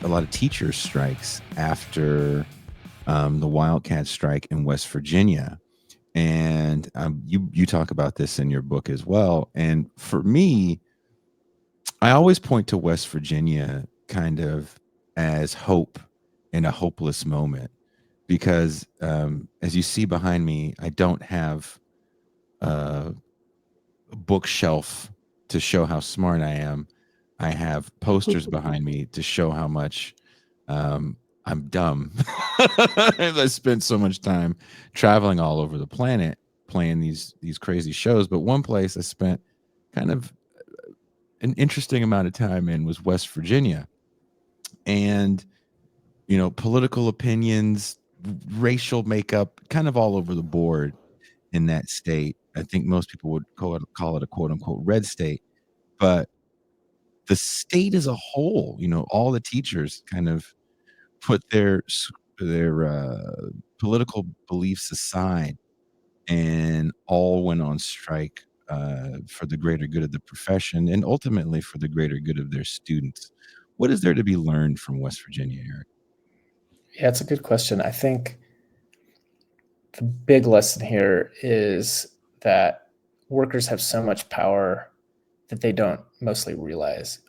a lot of teacher strikes after the Wildcat strike in West Virginia. And you talk about this in your book as well. And for me, I always point to West Virginia kind of as hope in a hopeless moment because as you see behind me, I don't have a bookshelf to show how smart I am. I have posters behind me to show how much I'm dumb. I spent so much time traveling all over the planet playing these crazy shows, but one place I spent kind of an interesting amount of time in was West Virginia. And political opinions, racial makeup, kind of all over the board in that state. I think most people would call it a quote unquote red state, but the state as a whole, all the teachers kind of put their political beliefs aside and all went on strike for the greater good of the profession and ultimately for the greater good of their students. What is there to be learned from West Virginia, Eric? Yeah, it's a good question. I think the big lesson here is that workers have so much power that they don't mostly realize.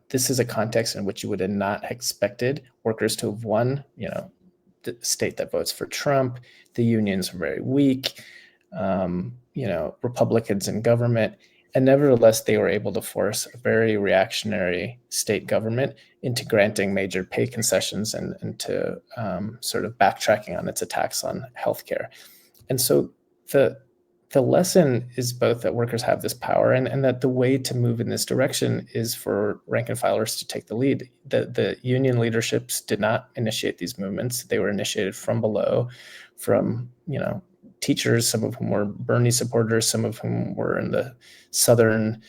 This is a context in which you would have not expected workers to have won. The state that votes for Trump, the unions are very weak, Republicans in government. And nevertheless, they were able to force a very reactionary state government into granting major pay concessions and to sort of backtracking on its attacks on healthcare. And so the lesson is both that workers have this power and that the way to move in this direction is for rank and filers to take the lead. The union leaderships did not initiate these movements. They were initiated from below, from, teachers, some of whom were Bernie supporters, some of whom were in the southern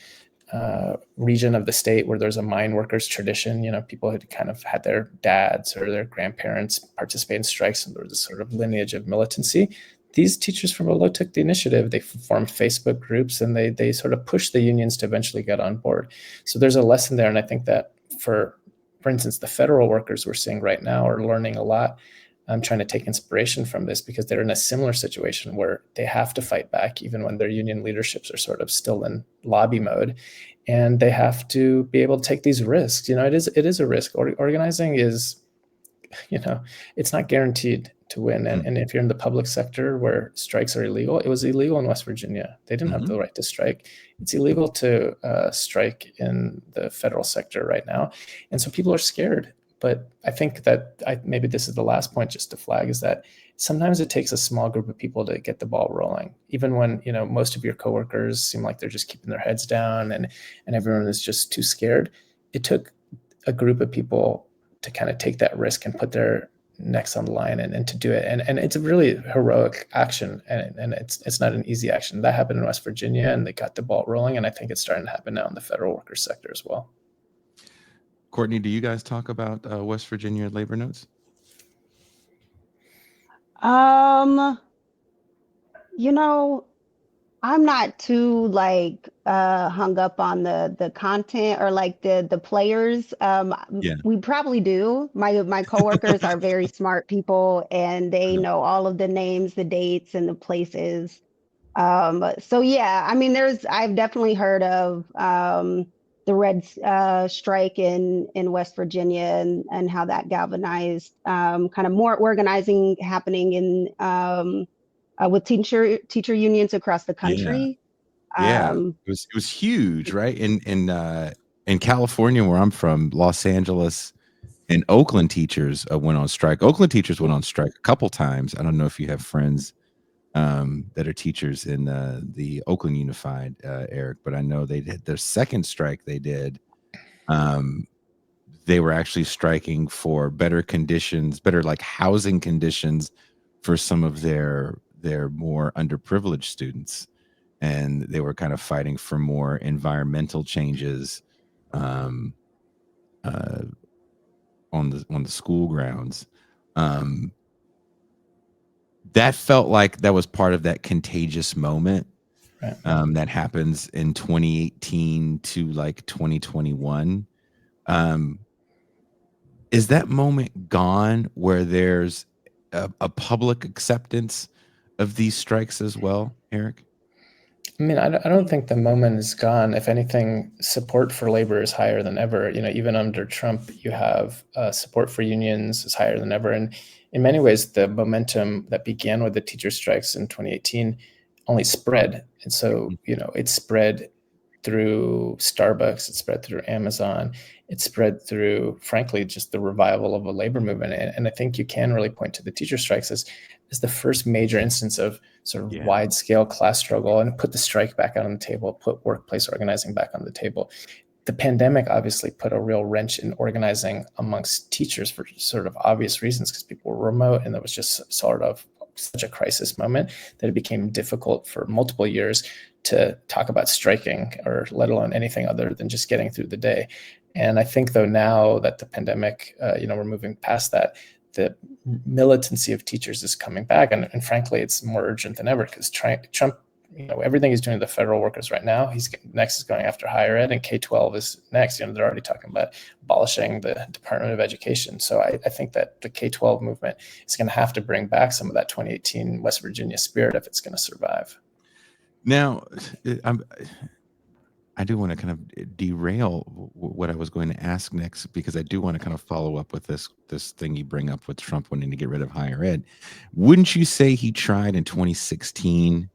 region of the state where there's a mine workers tradition. People had kind of had their dads or their grandparents participate in strikes, and there was this sort of lineage of militancy. These teachers from below took the initiative. They formed Facebook groups and they sort of pushed the unions to eventually get on board. So there's a lesson there. And I think that for instance, the federal workers we're seeing right now are learning a lot. I'm trying to take inspiration from this because they're in a similar situation where they have to fight back even when their union leaderships are sort of still in lobby mode, and they have to be able to take these risks. It is a risk. Organizing is, it's not guaranteed to win. And if you're in the public sector where strikes are illegal, it was illegal in West Virginia. They didn't have the right to strike. It's illegal to strike in the federal sector right now. And so people are scared. But I think that maybe this is the last point just to flag is that sometimes it takes a small group of people to get the ball rolling. Even when, most of your coworkers seem like they're just keeping their heads down and everyone is just too scared. It took a group of people to kind of take that risk and put their necks on the line and to do it. And it's a really heroic action. And it's not an easy action. That happened in West Virginia and they got the ball rolling. And I think it's starting to happen now in the federal workers sector as well. Courtney, do you guys talk about West Virginia labor notes? I'm not too hung up on the content or the players. We probably do. My coworkers are very smart people and they know all of the names, the dates, and the places. So yeah, I mean, I've definitely heard of the Red Strike in West Virginia and how that galvanized kind of more organizing happening in with teacher unions across the country. Yeah, it was huge, right? In California, where I'm from, Los Angeles and Oakland teachers went on strike. Oakland teachers went on strike a couple times. I don't know if you have friends that are teachers in the Oakland Unified, Eric, but I know they did their second strike. They did. They were actually striking for better conditions, better housing conditions for some of their more underprivileged students, and they were kind of fighting for more environmental changes on the school grounds. That felt like that was part of that contagious moment that happens in 2018 to 2021. Is that moment gone where there's a public acceptance of these strikes as well, Eric? I mean, I don't think the moment is gone. If anything, support for labor is higher than ever. Even under Trump, you have support for unions is higher than ever. And in many ways, the momentum that began with the teacher strikes in 2018 only spread. And so, it spread through Starbucks, it spread through Amazon, it spread through, frankly, just the revival of a labor movement. And I think you can really point to the teacher strikes as the first major instance of sort of wide scale class struggle, and put the strike back out on the table, put workplace organizing back on the table. The pandemic obviously put a real wrench in organizing amongst teachers for sort of obvious reasons, because people were remote and there was just sort of such a crisis moment that it became difficult for multiple years to talk about striking, or let alone anything other than just getting through the day. And I think, though, now that the pandemic, we're moving past that, the militancy of teachers is coming back. And frankly, it's more urgent than ever, because Trump, everything he's doing to the federal workers right now, next is going after higher ed, and K-12 is next. They're already talking about abolishing the Department of Education. So I think that the K-12 movement is going to have to bring back some of that 2018 West Virginia spirit if it's going to survive. Now, I do want to kind of derail what I was going to ask next, because I do want to kind of follow up with this thing you bring up with Trump wanting to get rid of higher ed. Wouldn't you say he tried in 2016?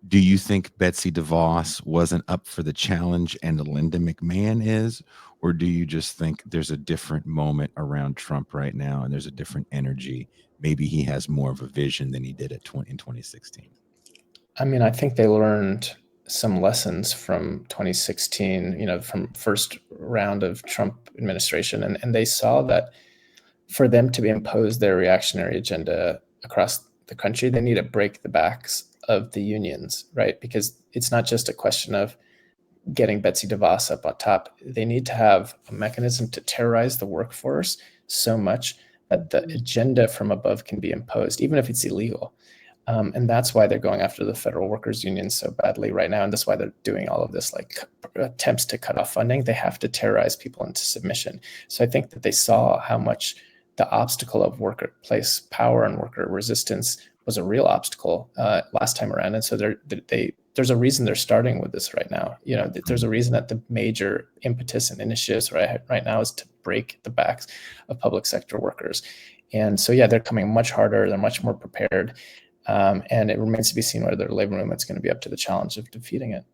Do you think Betsy DeVos wasn't up for the challenge and Linda McMahon is? Or do you just think there's a different moment around Trump right now and there's a different energy? Maybe he has more of a vision than he did in 2016. I mean, I think they learned some lessons from 2016, from first round of Trump administration. And they saw that for them to impose their reactionary agenda across the country, they need to break the backs of the unions, right? Because it's not just a question of getting Betsy DeVos up on top. They need to have a mechanism to terrorize the workforce so much that the agenda from above can be imposed, even if it's illegal. And that's why they're going after the federal workers union so badly right now. And that's why they're doing all of this, like, attempts to cut off funding. They have to terrorize people into submission. So I think that they saw how much the obstacle of workplace power and worker resistance was a real obstacle last time around. And so there's a reason they're starting with this right now. There's a reason that the major impetus and initiatives right now is to break the backs of public sector workers. And so, they're coming much harder. They're much more prepared. And it remains to be seen whether the labor movement's going to be up to the challenge of defeating it.